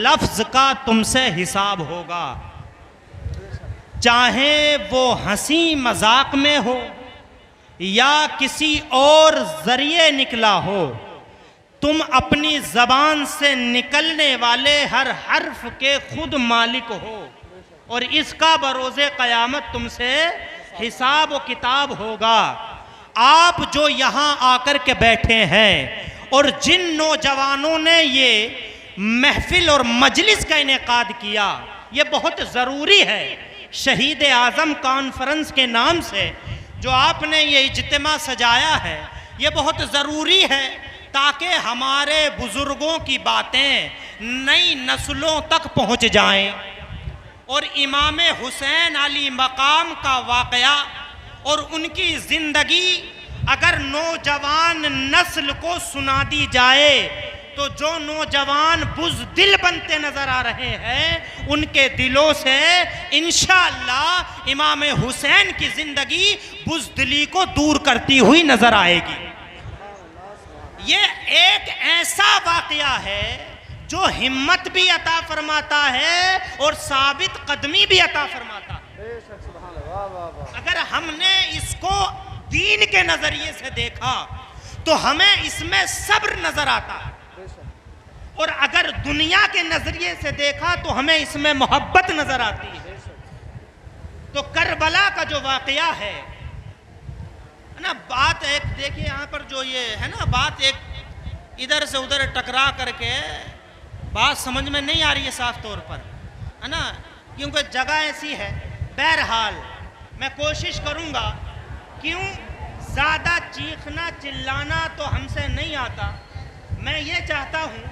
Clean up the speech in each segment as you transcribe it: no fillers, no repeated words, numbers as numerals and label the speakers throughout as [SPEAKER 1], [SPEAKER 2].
[SPEAKER 1] लफ्ज का तुमसे हिसाब होगा, चाहे वो हंसी मजाक में हो या किसी और जरिए निकला हो। तुम अपनी जबान से निकलने वाले हर हर्फ के खुद मालिक हो और इसका बरोज़े क़यामत तुमसे हिसाब व किताब होगा। आप जो यहाँ आकर के बैठे हैं और जिन नौजवानों ने ये महफिल और मजलिस का इनेकाद किया, ये बहुत ज़रूरी है। शहीद आज़म कॉन्फ्रेंस के नाम से जो आपने ये इज्तिमा सजाया है, ये बहुत ज़रूरी है ताकि हमारे बुज़ुर्गों की बातें नई नस्लों तक पहुँच जाएं और इमाम हुसैन अली मकाम का वाक़या और उनकी ज़िंदगी अगर नौजवान नस्ल को सुना दी जाए तो जो नौजवान बुज़दिल बनते नज़र आ रहे हैं उनके दिलों से इंशाअल्लाह इमाम हुसैन की ज़िंदगी बुज़दिली को दूर करती हुई नज़र आएगी। ये एक ऐसा वाक़या है जो हिम्मत भी अता फरमाता है और साबित कदमी भी अता फरमाता है। अगर हमने इसको दीन के नज़रिए से देखा तो हमें इसमें सब्र नज़र आता है और अगर दुनिया के नज़रिए से देखा तो हमें इसमें मोहब्बत नज़र आती है। तो करबला का जो वाक़या है ना, बात एक देखिए यहाँ पर जो ये है ना, बात एक इधर से उधर टकरा करके बात समझ में नहीं आ रही है साफ तौर पर, है ना, क्योंकि जगह ऐसी है। बहरहाल मैं कोशिश करूँगा, क्यों ज़्यादा चीखना चिल्लाना तो हमसे नहीं आता। मैं ये चाहता हूँ,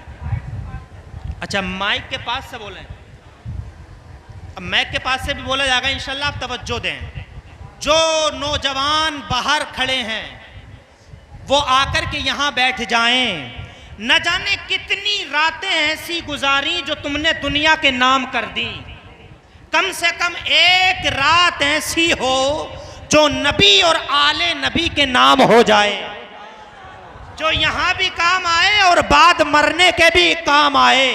[SPEAKER 1] अच्छा माइक के पास से बोलें, अब माइक के पास से भी बोला जाएगा इंशाल्लाह, आप तवज्जो दें। जो नौजवान बाहर खड़े हैं वो आकर के यहाँ बैठ जाएं। न जाने कितनी रातें ऐसी गुजारी जो तुमने दुनिया के नाम कर दी, कम से कम एक रात ऐसी हो जो नबी और आले नबी के नाम हो जाए, जो यहाँ भी काम आए और बाद मरने के भी काम आए।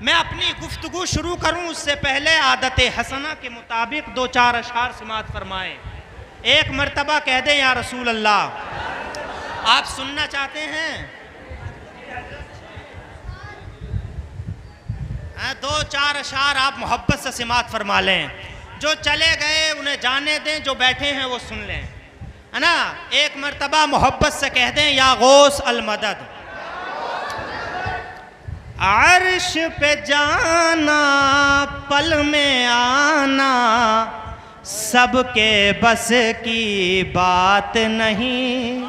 [SPEAKER 1] मैं अपनी गुफ्तगू शुरू करूं उससे पहले आदत हसना के मुताबिक दो चार अशार समात फरमाएं। एक मर्तबा कह दें या रसूल अल्लाह। आप सुनना चाहते हैं? दो चार अशार आप मोहब्बत से समात फरमा लें। जो चले गए उन्हें जाने दें, जो बैठे हैं वो सुन लें, है ना। एक मर्तबा मोहब्बत से कह दें या गौस अल मदद। अर्श पे जाना पल में आना सबके बस की बात नहीं।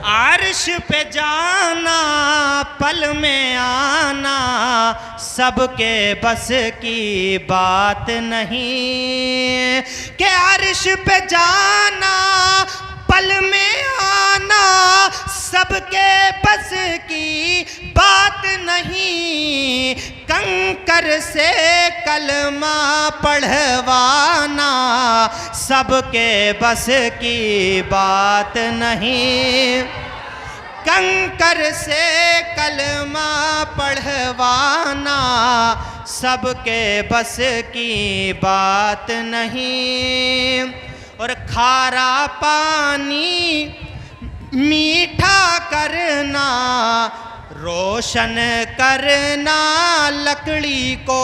[SPEAKER 1] अर्श पे जाना पल में आना सबके बस की बात नहीं। कि अर्श पे जाना पल में आना सबके बस की बात नहीं। कंकर से कलमा पढ़वाना सबके बस की बात नहीं। कंकर से कलमा पढ़वाना सबके बस की बात नहीं। और खारा पानी मीठा करना रोशन करना लकड़ी को।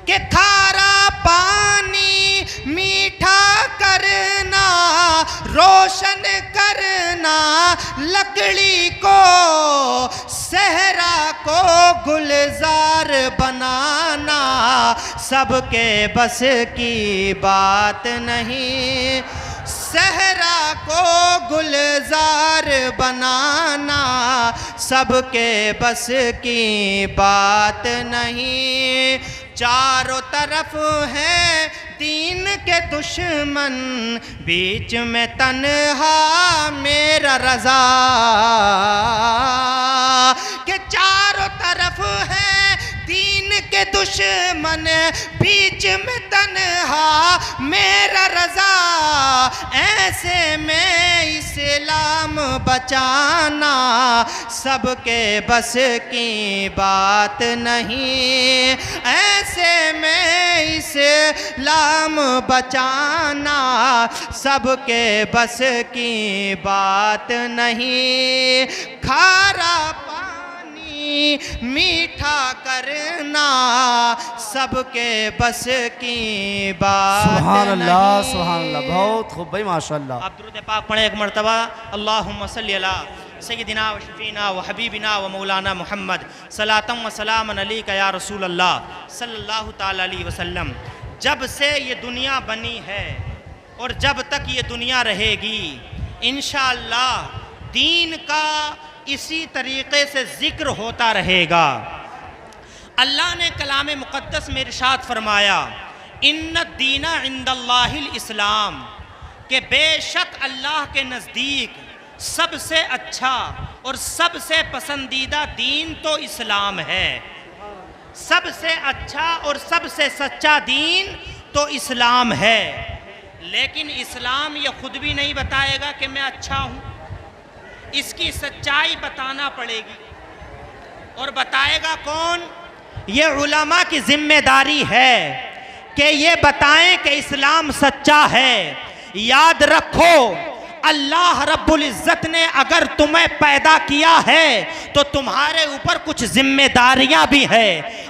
[SPEAKER 1] कि खारा पानी मीठा करना रोशन करना लकड़ी को। सहरा को गुलजार बनाना सबके बस की बात नहीं। सहरा को गुलजार बनाना सबके बस की बात नहीं। चारों तरफ है दीन के दुश्मन बीच में तन्हा मेरा रज़ा। के चारों तरफ है दीन के दुश्मन बीच में तन्हा मेरा रजा, ऐसे में इस्लाम बचाना सबके बस की बात नहीं, ऐसे में इस्लाम बचाना सबके बस की बात नहीं। खारा पानी मीठा करना सबके बस की बात
[SPEAKER 2] सुभान अल्लाह,
[SPEAKER 1] नहीं।
[SPEAKER 2] सुभान अल्लाह, बहुत खूब भाई, माशाअल्लाह।
[SPEAKER 1] आप दुरूद पाक पढ़े एक मरतबा, अल्लाहुम्मा सल्ली अला सय्यदिना व शफीना व हबीबिना व मौलाना मुहम्मद सलातम व सलामन अलैका या रसूल अल्लाह सल्लल्लाहु ताला अलैहि वसल्लम। जब से ये दुनिया बनी है और जब तक ये दुनिया रहेगी, इंशाअल्लाह दीन का इसी तरीक़े से ज़िक्र होता रहेगा। अल्लाह ने कलाम मुक़द्दस में इरशाद फरमाया, इन्ना दीना इंदल्लाहिल इस्लाम, कि बेशक अल्लाह के नज़दीक सबसे अच्छा और सबसे पसंदीदा दीन तो इस्लाम है। सबसे अच्छा और सबसे सच्चा दीन तो इस्लाम है। लेकिन इस्लाम ये खुद भी नहीं बताएगा कि मैं अच्छा हूँ, इसकी सच्चाई बताना पड़ेगी। और बताएगा कौन? ये उलमा की जिम्मेदारी है कि ये बताएं कि इस्लाम सच्चा है। याद रखो, अल्लाह रब्बुल इज़्ज़त ने अगर तुम्हें पैदा किया है तो तुम्हारे ऊपर कुछ जिम्मेदारियां भी है।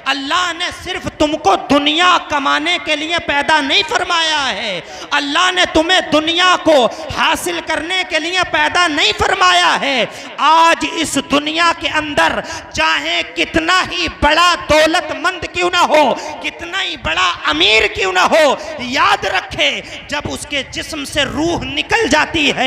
[SPEAKER 1] अल्लाह ने सिर्फ तुमको दुनिया कमाने के लिए पैदा नहीं फरमाया है, अल्लाह ने तुम्हें दुनिया को हासिल करने के लिए पैदा नहीं फरमाया है। आज इस दुनिया के अंदर चाहे कितना ही बड़ा दौलतमंद क्यों ना हो, कितना ही बड़ा अमीर क्यों ना हो, याद रखे जब उसके जिस्म से रूह निकल जाती है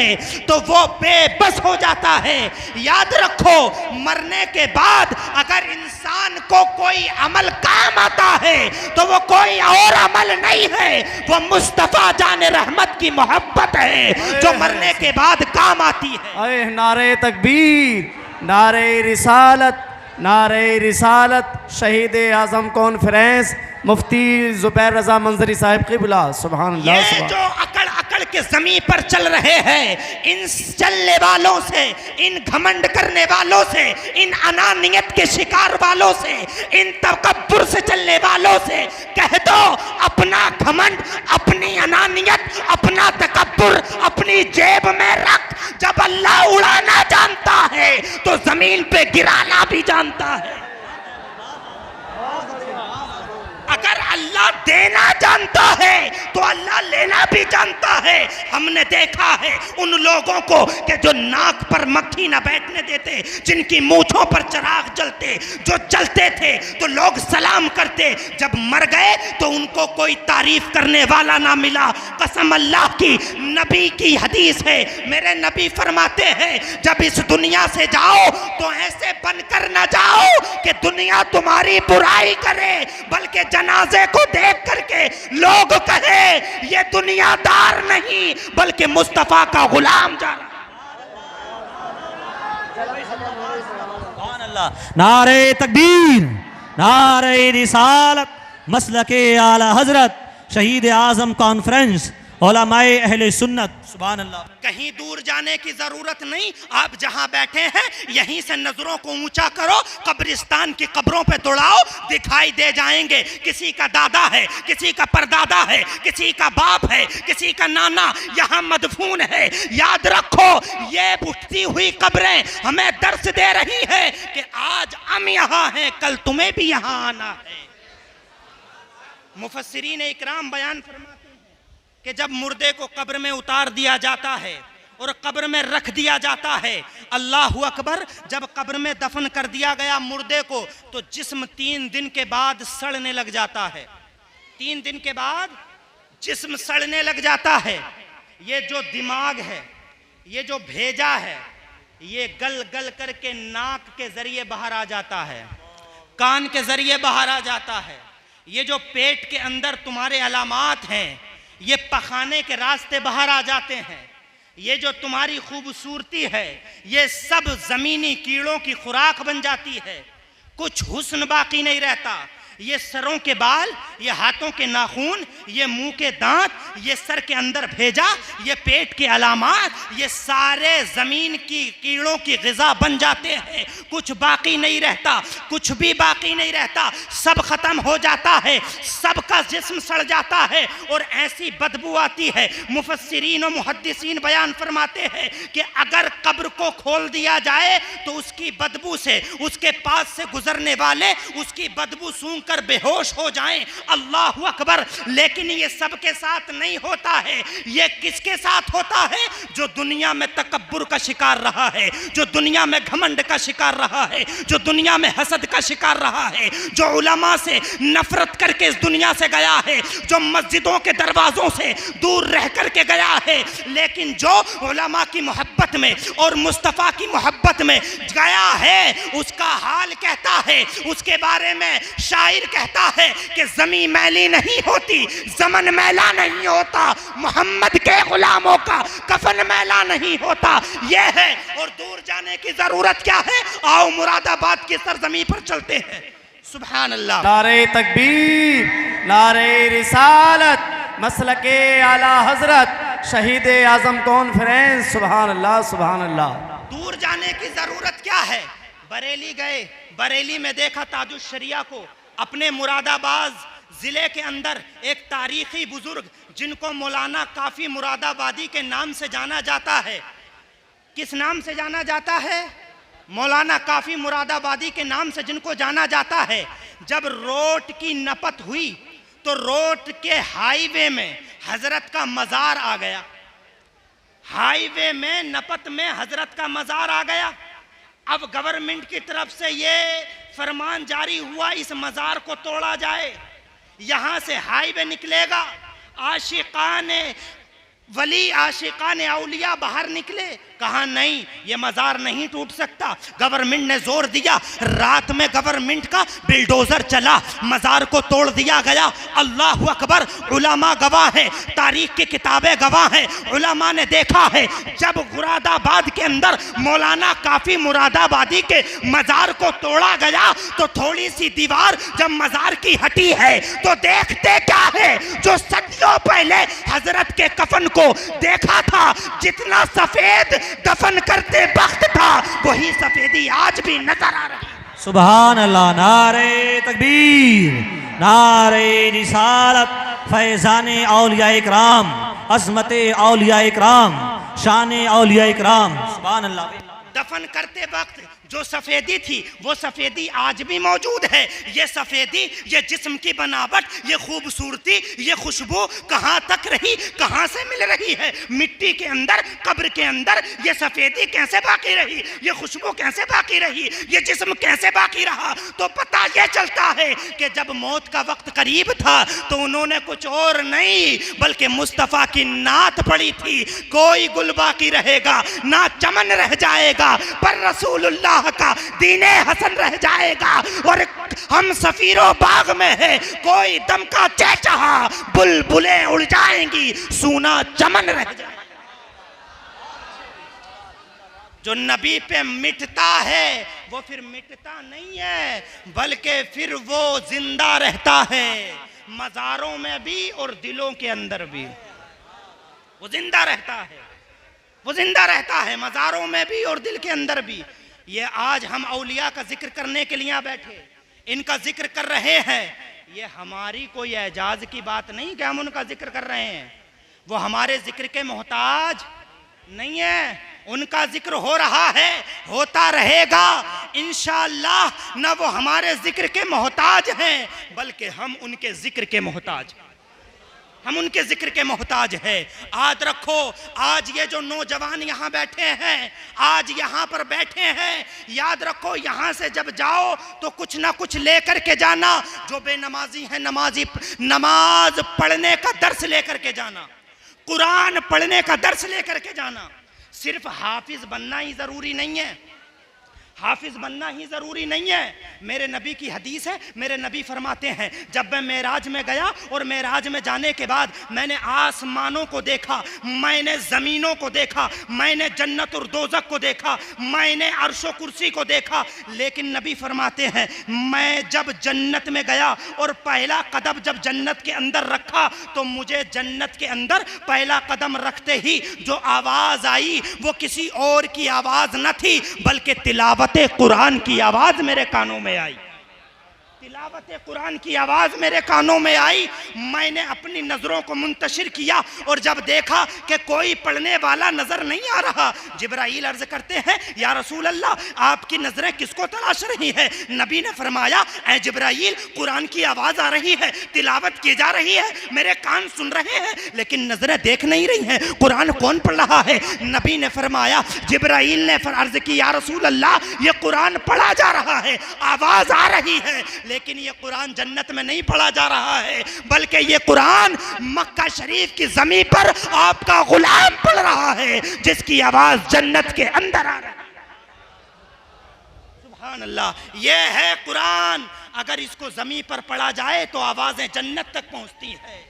[SPEAKER 1] तो वो बेबस हो जाता है। याद रखो, मरने के बाद अगर इंसान को कोई अमल काम आता है तो वो कोई और अमल नहीं है, वो मुस्तफा जाने रहमत की मोहब्बत है जो मरने के बाद काम आती है।
[SPEAKER 2] अरे नारे तकबीर, नारे रिसालत, नारे रिसालत, शहीद आज़म कॉन्फ्रेंस मुफ्ती ज़ुबैर रज़ा मंजरी साहिब क़िबला। सुभान अल्लाह।
[SPEAKER 1] ये जो अकड़ के ज़मीन पर चल रहे हैं, इन चलने वालों से, इन घमंड करने वालों से, इन अनानियत के शिकार वालों से, इन तकब्बुर से चलने वालों से कह दो, अपना घमंड, अपनी अनानियत, अपना तकब्बुर अपनी जेब में रख। जब अल्लाह उड़ाना जानता है तो जमीन पे गिराना भी जानता है। अगर अल्लाह देना जानता है तो अल्लाह लेना भी जानता है। हमने देखा है उन लोगों को कि जो नाक पर मक्खी न बैठने देते, जिनकी मूंछों पर चिराग जलते, जो जलते थे तो लोग सलाम करते, जब मर गए तो उनको कोई तारीफ करने वाला ना मिला। कसम अल्लाह की, नबी की हदीस है, मेरे नबी फरमाते हैं जब इस दुनिया से जाओ तो ऐसे बनकर न जाओ कि दुनिया तुम्हारी बुराई करे, बल्कि जनाजे को देख करके लोग कहे ये दुनियादार नहीं बल्कि मुस्तफा का गुलाम जा रहा।
[SPEAKER 2] नारे तकबीर, नारे रिसालत, मसलके आला हजरत शहीद आज़म कॉन्फ्रेंस उलमाए अहले सुन्नत। सुभान अल्लाह।
[SPEAKER 1] कहीं दूर जाने की जरूरत नहीं, आप जहां बैठे हैं यहीं से नजरों को ऊंचा करो, कब्रिस्तान की कब्रों पे दौड़ाओ, दिखाई दे जाएंगे। किसी का दादा है, किसी का परदादा है, किसी का बाप है, किसी का नाना यहाँ मदफून है। याद रखो, ये उठती हुई कब्रें हमें दर्श दे रही है कि आज हम यहाँ हैं, कल तुम्हें भी यहाँ आना है। मुफस्सिरीन इकराम बयान फरमाते कि जब मुर्दे को कब्र में उतार दिया जाता है और कब्र में रख दिया जाता है, अल्लाहु अकबर, जब कब्र में दफन कर दिया गया मुर्दे को तो जिस्म 3 दिन के बाद सड़ने लग जाता है। 3 दिन के बाद जिस्म सड़ने लग जाता है। ये जो दिमाग है, ये जो भेजा है, ये गल गल करके नाक के जरिए बाहर आ जाता है, कान के जरिए बाहर आ जाता है। ये जो पेट के अंदर तुम्हारे अलामात हैं, ये पखाने के रास्ते बाहर आ जाते हैं। ये जो तुम्हारी खूबसूरती है, ये सब जमीनी कीड़ों की खुराक बन जाती है। कुछ हुस्न बाकी नहीं रहता। ये सरों के बाल, ये हाथों के नाखून, ये मुंह के दांत, ये सर के अंदर भेजा, ये पेट के अलामात, ये सारे जमीन की कीड़ों की ग़िज़ा बन जाते हैं। कुछ बाकी नहीं रहता, कुछ भी बाकी नहीं रहता, सब खत्म हो जाता है, सबका जिस्म सड़ जाता है और ऐसी बदबू आती है। मुफस्सिरीन और मुहद्दिसीन बयान फरमाते हैं कि अगर कब्र को खोल दिया जाए तो उसकी बदबू से उसके पास से गुजरने वाले उसकी बदबू सूंघ कर बेहोश हो जाएं। अल्लाहु अकबर। लेकिन ये सबके साथ नहीं होता है। ये किसके साथ होता है? जो दुनिया में तकब्बुर का शिकार रहा है, जो दुनिया में घमंड का शिकार रहा है, जो दुनिया में हसद का शिकार रहा है, जो उलमा से नफरत करके इस दुनिया से गया है, जो मस्जिदों के दरवाजों से दूर रह करके गया है, लेकिन जो उलमा की मोहब्बत में और मुस्तफ़ा की मोहब्बत में गया है, उसका हाल कहता है, उसके बारे में शायर कहता है कि ज़मीं मैली नहीं होती, ज़मन मैला नहीं होता, मोहम्मद के गुलामों का कफन मैला नहीं होता। यह है। और दूर जाने की जरूरत क्या है? आओ मुरादाबाद की सरजमी पर चलते हैं। सुभान अल्लाह।
[SPEAKER 2] नारे तकबीर, नारे रिसालत, मसलके आला हजरत, शहीद आजम कॉन्फ्रेंस। सुभान अल्लाह, सुभान अल्लाह।
[SPEAKER 1] दूर जाने की जरूरत क्या है? बरेली गए, बरेली में देखा ताजुश शरिया को। अपने मुरादाबाद जिले के अंदर एक तारीखी बुजुर्ग जिनको मौलाना काफी मुरादाबादी के नाम से जाना जाता है। किस नाम से जाना जाता है? मौलाना काफी मुरादाबादी के नाम से जिनको जाना जाता है। जब रोड की नपत हुई तो रोड के हाईवे में हजरत का मजार आ गया। हाईवे में नपत में हजरत का मजार आ गया। अब गवर्नमेंट की तरफ से ये फरमान जारी हुआ, इस मजार को तोड़ा जाए, यहां से हाईवे निकलेगा, आशिकाने वली आशिकाने औलिया बाहर निकले। कहा नहीं, ये मजार नहीं टूट सकता। गवर्नमेंट ने जोर दिया, रात में गवर्नमेंट का बिल्डोजर चला, मजार को तोड़ दिया गया। अल्लाह अकबर। उलमा गवाह है, तारीख की किताबें गवाह है। उलमा ने देखा है जब मुरादाबाद के अंदर मौलाना काफी मुरादाबादी के मजार को तोड़ा गया तो थोड़ी सी दीवार जब मजार की हटी है तो देखते क्या है? जो सदियों पहले हजरत के कफन को देखा था, जितना सफेद दफन करते वक्त था, वही सफेदी आज भी नजर आ रही है।
[SPEAKER 3] सुभान अल्लाह। नारे तकबीर, नारे रिसालत, फैज़ाने औलिया इकराम, अज़मते औलिया इकराम, शाने औलिया इकराम। सुभान अल्लाह।
[SPEAKER 1] दफन करते वक्त जो सफेदी थी वो सफेदी आज भी मौजूद है। ये सफेदी, ये जिस्म की बनावट, ये खूबसूरती, ये खुशबू कहाँ तक रही, कहाँ से मिल रही है? मिट्टी के अंदर, कब्र के अंदर ये सफेदी कैसे बाकी रही, ये खुशबू कैसे बाकी रही, ये जिस्म कैसे बाकी रहा? तो पता ये चलता है कि जब मौत का वक्त करीब था तो उन्होंने कुछ और नहीं बल्कि मुस्तफ़ा की नात पढ़ी थी। कोई गुल बाकी रहेगा ना, चमन रह जाएगा, पर रसूलुल्लाह का दीने हसन रह जाएगा। और हम सफीरों बाग में है, कोई दम का चहचहा, बुलबुलें उड़ जाएंगी, सूना चमन रह जाएगा। जो नबी पे मिटता है वो फिर मिटता नहीं है बल्कि फिर वो जिंदा रहता है, मज़ारों में भी और दिलों के अंदर भी वो जिंदा रहता है। वो जिंदा रहता है मज़ारों में भी और दिल के अंदर भी। ये आज हम औलिया का जिक्र करने के लिए बैठे, इनका जिक्र कर रहे हैं। ये हमारी कोई एजाज की बात नहीं कि हम उनका जिक्र कर रहे हैं। वो हमारे जिक्र के मोहताज नहीं है। उनका जिक्र हो रहा है, होता रहेगा इंशाअल्लाह। न वो हमारे जिक्र के मोहताज हैं बल्कि हम उनके जिक्र के मोहताज, हम उनके जिक्र के मोहताज हैं। याद रखो, आज ये जो नौजवान यहाँ बैठे हैं, आज यहाँ पर बैठे हैं, याद रखो यहाँ से जब जाओ तो कुछ ना कुछ लेकर के जाना। जो बेनमाजी है, नमाज पढ़ने का दर्स लेकर के जाना, कुरान पढ़ने का दर्स लेकर के जाना। सिर्फ हाफिज बनना ही जरूरी नहीं है। हाफिज बनना ही जरूरी नहीं है। मेरे नबी की हदीस है, मेरे नबी फरमाते हैं जब मैं मेराज में गया और मेराज में जाने के बाद मैंने आसमानों को देखा, मैंने जमीनों को देखा, मैंने जन्नत और दोज़ख को देखा, मैंने अर्श व कुर्सी को देखा, लेकिन नबी फरमाते हैं मैं जब जन्नत में गया और पहला कदम जब जन्नत के अंदर रखा तो मुझे जन्नत के अंदर पहला कदम रखते ही जो आवाज आई वो किसी और की आवाज न थी बल्कि तिलावत कुरान की आवाज मेरे कानों में आई। तिलावत कुरान की आवाज मेरे कानों में आई। मैंने अपनी नजरों को मुंतशिर किया और जब देखा कि कोई पढ़ने वाला नजर नहीं आ रहा, जिब्राइल अर्ज करते हैं या रसूल अल्लाह आपकी नजरें किसको तलाश रही है? नबी ने फरमाया ऐ जिब्राइल कुरान की आवाज आ रही है, तिलावत की जा रही है, मेरे कान सुन रहे हैं लेकिन नजरें देख नहीं रही हैं, कुरान कौन पढ़ रहा है? नबी ने फरमाया, जिब्राइल ने अर्ज की या रसूल अल्लाह ये कुरान पढ़ा जा रहा है, आवाज आ रही है, लेकिन ये कुरान जन्नत में नहीं पढ़ा जा रहा है बल्कि ये कुरान मक्का शरीफ की ज़मीन पर आपका गुलाम पढ़ रहा है जिसकी आवाज जन्नत के अंदर आ रही है। सुभान अल्लाह, ये है कुरान। अगर इसको ज़मीन पर पढ़ा जाए तो आवाजें जन्नत तक पहुंचती है।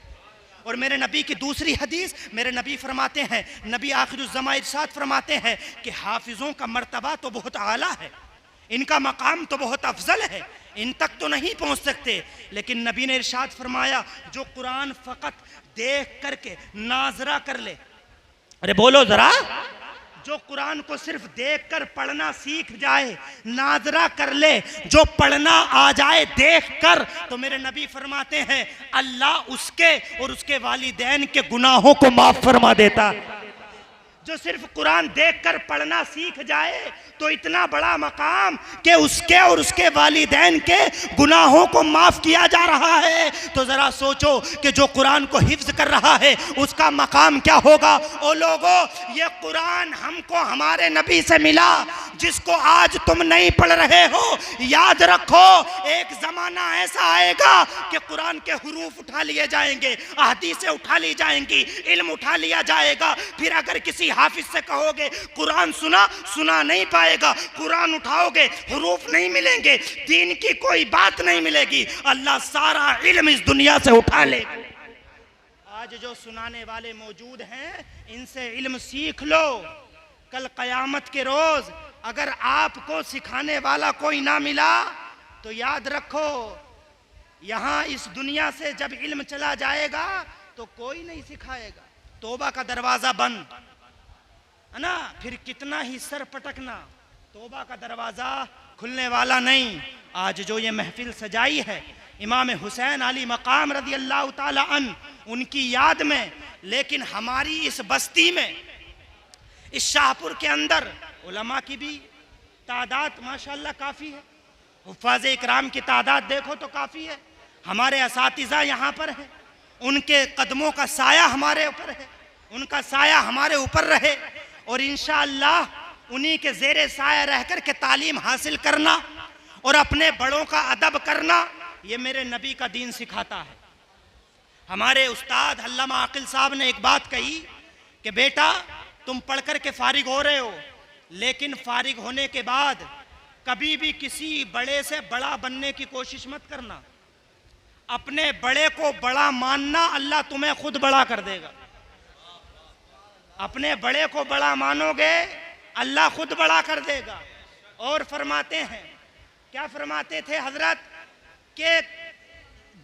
[SPEAKER 1] और मेरे नबी की दूसरी हदीस, मेरे नबी फरमाते हैं, नबी आखिरुज़्ज़मा इरशाद फरमाते हैं कि हाफिजों का मर्तबा तो बहुत आला है, इनका मकाम तो बहुत अफजल है, इन तक तो नहीं पहुंच सकते, लेकिन नबी ने इरशाद फरमाया जो कुरान फकत देख करके नाजरा कर ले, अरे बोलो जरा, जो कुरान को सिर्फ देखकर पढ़ना सीख जाए, नाजरा कर ले, जो पढ़ना आ जाए देखकर, तो मेरे नबी फरमाते हैं अल्लाह उसके और उसके वालिदैन के गुनाहों को माफ फरमा देता। जो सिर्फ कुरान देखकर पढ़ना सीख जाए तो इतना बड़ा मकाम कि उसके और उसके वालिदैन के गुनाहों को माफ किया जा रहा है। तो जरा सोचो कि जो कुरान को हिफ्ज कर रहा है उसका मकाम क्या होगा। ओ लोगों, ये कुरान हमको हमारे नबी से मिला जिसको आज तुम नहीं पढ़ रहे हो। याद रखो एक जमाना ऐसा आएगा कि कुरान के हुरूफ उठा लिए जाएंगे, हदीसें उठा ली जाएंगी, इल्म उठा लिया जाएगा। फिर अगर किसी हाफिज से कहोगे कुरान सुना नहीं पाएगा, कुरान उठाओगे हुरूफ नहीं मिलेंगे, दीन की कोई बात नहीं मिलेगी, अल्लाह सारा इल्म इस दुनिया से उठा लेगा। आज जो सुनाने वाले मौजूद हैं इनसे इल्म सीख लो। कल कयामत के रोज अगर आपको सिखाने वाला कोई ना मिला तो याद रखो यहां इस दुनिया से जब इल्म चला जाएगा तो कोई नहीं सिखाएगा। तौबा का दरवाजा बंद है ना, फिर कितना ही सर पटकना, तौबा का दरवाजा खुलने वाला नहीं। आज जो ये महफिल सजाई है इमाम हुसैन अली मकाम रज़ी अल्लाह ताला अन उनकी याद में, लेकिन हमारी इस बस्ती में इस शाहपुर के अंदर उलमा की भी तादाद माशाअल्लाह काफ़ी है, हुफ़ाज़ इकराम की तादाद देखो तो काफ़ी है, हमारे असातिज़ा यहाँ पर हैं, उनके कदमों का साया हमारे ऊपर है, उनका साया हमारे ऊपर रहे और इंशाअल्लाह उन्हीं के ज़ेरे साया रह कर के तालीम हासिल करना और अपने बड़ों का अदब करना, ये मेरे नबी का दीन सिखाता है। हमारे उस्ताद अल्लामा आकिल साहब ने एक बात कही कि बेटा तुम पढ़ कर के फारिग हो रहे हो, लेकिन फारिग होने के बाद कभी भी किसी बड़े से बड़ा बनने की कोशिश मत करना। अपने बड़े को बड़ा मानना, अल्लाह तुम्हें खुद बड़ा कर देगा। अपने बड़े को बड़ा मानोगे अल्लाह खुद बड़ा कर देगा। और फरमाते हैं, क्या फरमाते थे हजरत के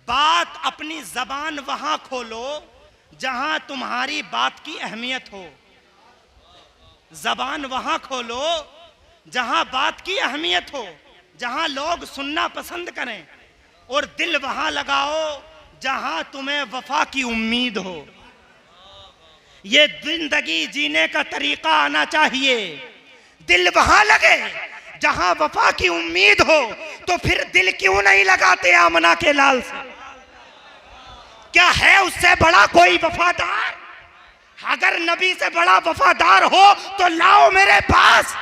[SPEAKER 1] बात अपनी जबान वहां खोलो जहां तुम्हारी बात की अहमियत हो। जबान वहां खोलो जहां बात की अहमियत हो, जहां लोग सुनना पसंद करें, और दिल वहां लगाओ जहां तुम्हें वफा की उम्मीद हो। ये जिंदगी जीने का तरीका आना चाहिए। दिल वहां लगे जहां वफा की उम्मीद हो, तो फिर दिल क्यों नहीं लगाते आमना के लाल से? क्या है उससे बड़ा कोई वफादार? अगर नबी से बड़ा वफादार हो तो लाओ मेरे पास,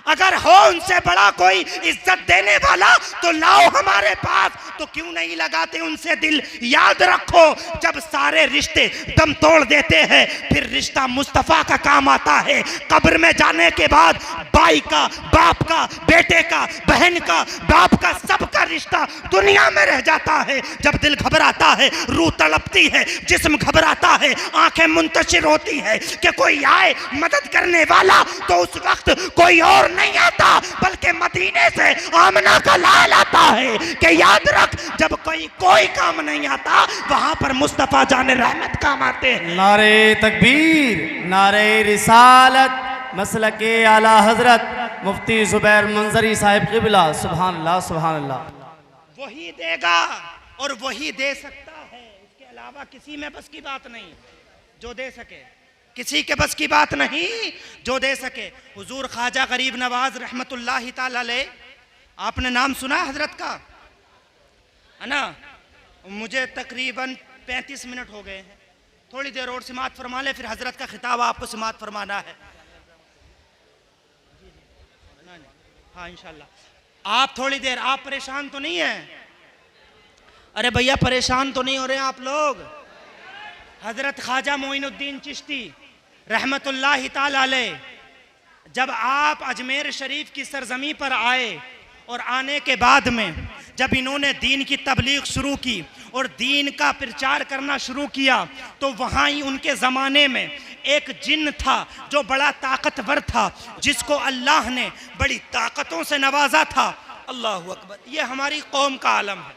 [SPEAKER 1] अगर हो उनसे बड़ा कोई इज्जत देने वाला तो लाओ हमारे पास। तो क्यों नहीं लगाते उनसे दिल। याद रखो जब सारे रिश्ते दम तोड़ देते हैं फिर रिश्ता मुस्तफा का काम आता है। कब्र में जाने के बाद भाई का, बाप का, बेटे का, बहन का, बाप का, सबका रिश्ता दुनिया में रह जाता है। जब दिल घबराता है, रूह तड़पती है, जिस्म घबराता है, आंखें मुंतशिर होती है कि कोई आए मदद करने वाला, तो उस वक्त कोई और नहीं आता बल्कि मदीने से आमना का लाल आता है कि याद रख जब कोई काम नहीं आता वहां पर मुस्तफा जाने रहमत काम आते हैं।
[SPEAKER 2] नारे तकबीर, नारे रिसालत, मसलके आला हजरत मुफ्ती जुबैर मंजरी साहिब क़िबला। सुभान अल्लाह, सुभान अल्लाह।
[SPEAKER 1] वही देगा और वही दे सकता है, इसके अलावा किसी में बस की बात नहीं जो दे सके, किसी के बस की बात नहीं जो दे सके। हुजूर ख्वाजा गरीब नवाज रहमतुल्लाहि ताला अलैह, आपने नाम सुना हजरत का, है ना? मुझे तकरीबन 35 मिनट हो गए हैं, थोड़ी देर और समात फरमा ले, फिर हजरत का खिताब आपको समात फरमाना है। हाँ इंशाल्लाह। आप थोड़ी देर, आप परेशान तो नहीं हैं? अरे भैया परेशान तो नहीं हो रहे हैं आप लोग? हजरत ख्वाजा मोइनुद्दीन चिश्ती रहमतुल्लाहि ताला अलैह जब आप अजमेर शरीफ की सरजमी पर आए और आने के बाद में जब इन्होंने दीन की तबलीग शुरू की और दीन का प्रचार करना शुरू किया तो वहाँ ही उनके ज़माने में एक जिन्न था जो बड़ा ताकतवर था, जिसको अल्लाह ने बड़ी ताकतों से नवाजा था। अल्लाह अकबर। ये हमारी कौम का आलम है।